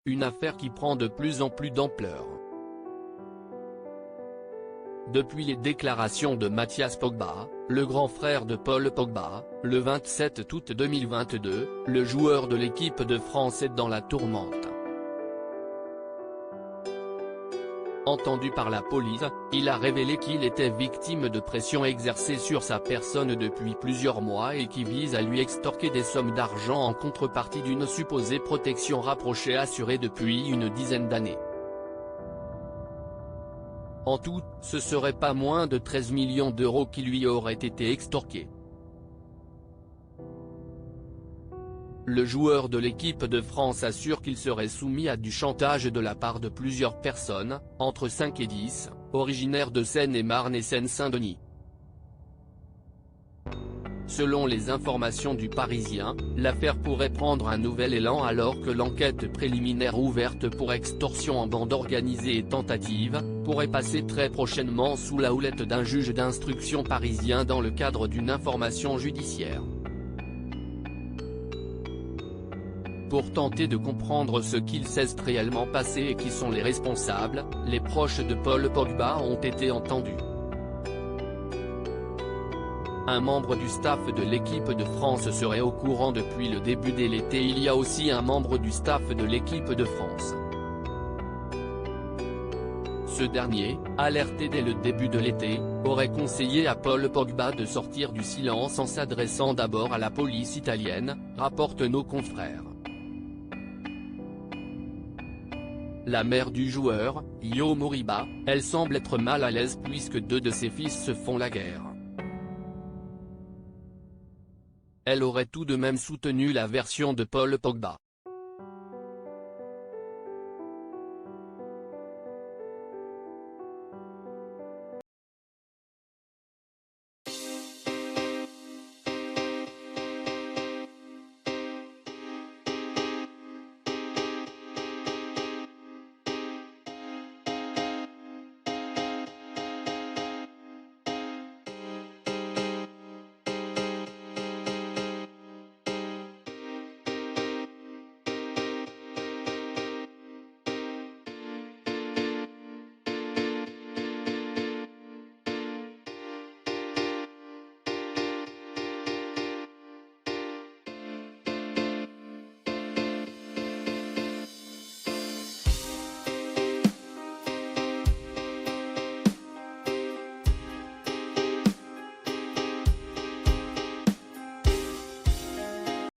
une affaire qui prend de plus en plus d'ampleur. Depuis les déclarations de Mathias Pogba, le grand frère de Paul Pogba, le 27 août 2022, le joueur de l'équipe de France est dans la tourmente. Entendu par la police, il a révélé qu'il était victime de pressions exercées sur sa personne depuis plusieurs mois et qui visent à lui extorquer des sommes d'argent en contrepartie d'une supposée protection rapprochée assurée depuis une dizaine d'années. En tout, ce serait pas moins de 13 millions d'euros qui lui auraient été extorqués. Le joueur de l'équipe de France assure qu'il serait soumis à du chantage de la part de plusieurs personnes, entre 5 et 10, originaires de Seine-et-Marne et Seine-Saint-Denis. Selon les informations du Parisien, l'affaire pourrait prendre un nouvel élan alors que l'enquête préliminaire ouverte pour extorsion en bande organisée et tentative, pourrait passer très prochainement sous la houlette d'un juge d'instruction parisien dans le cadre d'une information judiciaire. Pour tenter de comprendre ce qu'il s'est réellement passé et qui sont les responsables, les proches de Paul Pogba ont été entendus. Un membre du staff de l'équipe de France serait au courant depuis le début de l'été. Il y a aussi un membre du staff de l'équipe de France. Ce dernier, alerté dès le début de l'été, aurait conseillé à Paul Pogba de sortir du silence en s'adressant d'abord à la police italienne, rapportent nos confrères. La mère du joueur, Yo Moriba, elle semble être mal à l'aise puisque deux de ses fils se font la guerre. Elle aurait tout de même soutenu la version de Paul Pogba.